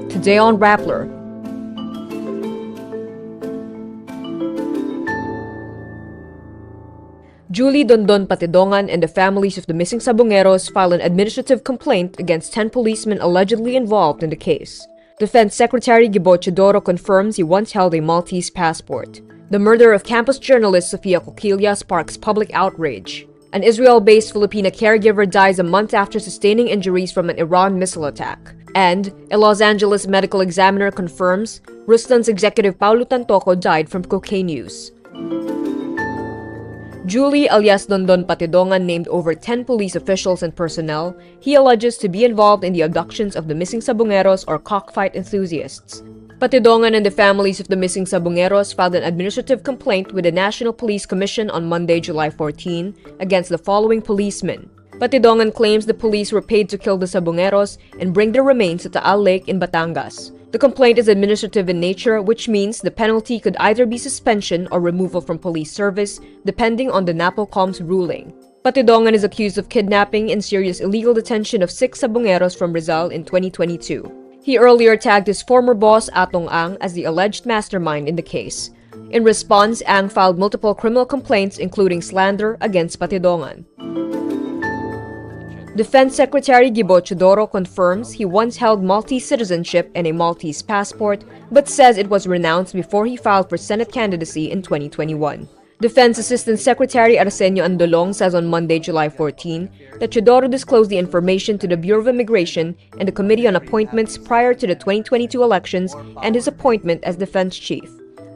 Today on Rappler. Julie Dondon Patidongan and the families of the missing sabungeros filed an administrative complaint against 10 policemen allegedly involved in the case. Defense Secretary Chidoro confirms he once held a Maltese passport. The murder of campus journalist Sophia Marikolia sparks public outrage. An Israel-based Filipina caregiver dies a month after sustaining injuries from an Iran missile attack. And a Los Angeles medical examiner confirms Rustan's executive Paolo Tantoco died from cocaine use. Julie alias Dondon Patidongan named over 10 police officials and personnel he alleges to be involved in the abductions of the missing sabungeros or cockfight enthusiasts. Patidongan and the families of the missing sabungeros filed an administrative complaint with the National Police Commission on Monday, July 14, against the following policemen. Patidongan claims the police were paid to kill the sabungeros and bring their remains to Taal Lake in Batangas. The complaint is administrative in nature, which means the penalty could either be suspension or removal from police service, depending on the NAPOCOM's ruling. Patidongan is accused of kidnapping and serious illegal detention of 6 sabungeros from Rizal in 2022. He earlier tagged his former boss, Atong Ang, as the alleged mastermind in the case. In response, Ang filed multiple criminal complaints, including slander against Patidongan. Defense Secretary Chidoro confirms he once held Maltese citizenship and a Maltese passport, but says it was renounced before he filed for Senate candidacy in 2021. Defense Assistant Secretary Arsenio Andolong says on Monday, July 14, that Chidoro disclosed the information to the Bureau of Immigration and the Committee on Appointments prior to the 2022 elections and his appointment as defense chief.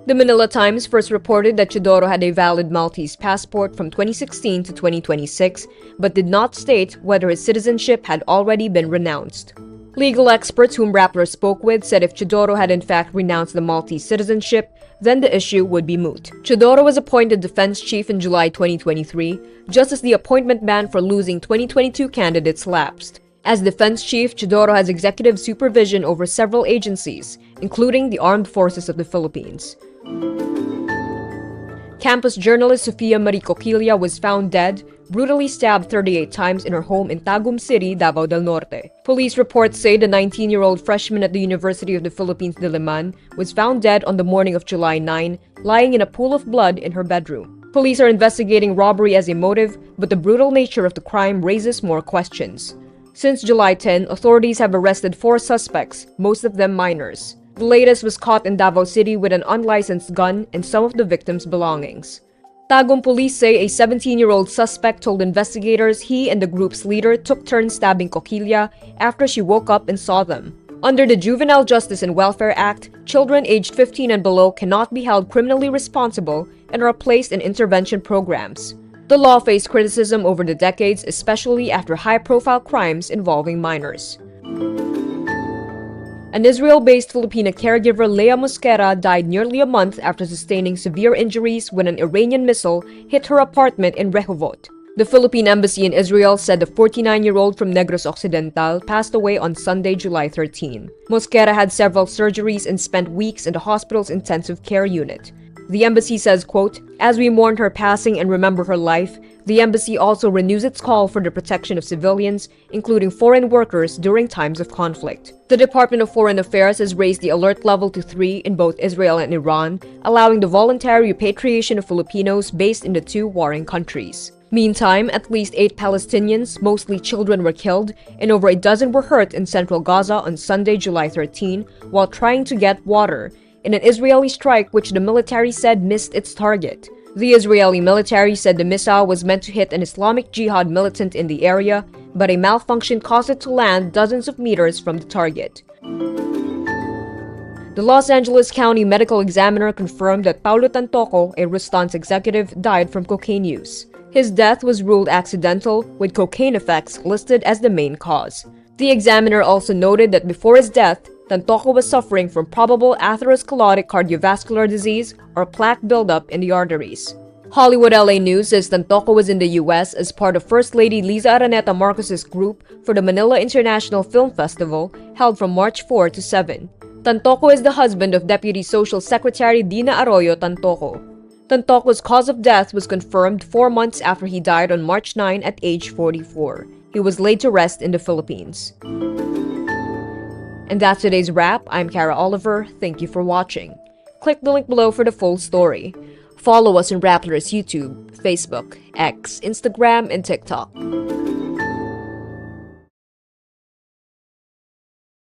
The Manila Times first reported that Chidoro had a valid Maltese passport from 2016 to 2026, but did not state whether his citizenship had already been renounced. Legal experts whom Rappler spoke with said if Chidoro had in fact renounced the Maltese citizenship, then the issue would be moot. Chidoro was appointed defense chief in July 2023, just as the appointment ban for losing 2022 candidates lapsed. As defense chief, Chidoro has executive supervision over several agencies, including the Armed Forces of the Philippines. Campus journalist Sophia Marikolia was found dead, brutally stabbed 38 times in her home in Tagum City, Davao del Norte. Police reports say the 19-year-old freshman at the University of the Philippines Diliman was found dead on the morning of July 9, lying in a pool of blood in her bedroom. Police are investigating robbery as a motive, but the brutal nature of the crime raises more questions. Since July 10, authorities have arrested 4 suspects, most of them minors. The latest was caught in Davao City with an unlicensed gun and some of the victims' belongings. Tagum police say a 17-year-old suspect told investigators he and the group's leader took turns stabbing Coquilia after she woke up and saw them. Under the Juvenile Justice and Welfare Act, children aged 15 and below cannot be held criminally responsible and are placed in intervention programs. The law faced criticism over the decades, especially after high-profile crimes involving minors. An Israel-based Filipina caregiver, Leah Mosquera, died nearly a month after sustaining severe injuries when an Iranian missile hit her apartment in Rehovot. The Philippine Embassy in Israel said the 49-year-old from Negros Occidental passed away on Sunday, July 13. Mosquera had several surgeries and spent weeks in the hospital's intensive care unit. The embassy says, quote, "As we mourn her passing and remember her life, the embassy also renews its call for the protection of civilians, including foreign workers, during times of conflict." The Department of Foreign Affairs has raised the alert level to 3 in both Israel and Iran, allowing the voluntary repatriation of Filipinos based in the 2 warring countries. Meantime, at least 8 Palestinians, mostly children, were killed, and over a dozen were hurt in central Gaza on Sunday, July 13, while trying to get water, in an Israeli strike which the military said missed its target. The Israeli military said the missile was meant to hit an Islamic Jihad militant in the area, but a malfunction caused it to land dozens of meters from the target. The Los Angeles County medical examiner confirmed that Paolo Tantoco, a Rustan's executive, died from cocaine use. His death was ruled accidental, with cocaine effects listed as the main cause. The examiner also noted that before his death, Tantoco was suffering from probable atherosclerotic cardiovascular disease or plaque buildup in the arteries. Hollywood LA News says Tantoco was in the U.S. as part of First Lady Liza Araneta Marcos's group for the Manila International Film Festival, held from March 4 to 7. Tantoco is the husband of Deputy Social Secretary Dina Arroyo Tantoco. Tantoco's cause of death was confirmed 4 months after he died on March 9 at age 44. He was laid to rest in the Philippines. And that's today's wrap. I'm Kara Oliver. Thank you for watching. Click the link below for the full story. Follow us on Rappler's YouTube, Facebook, X, Instagram, and TikTok.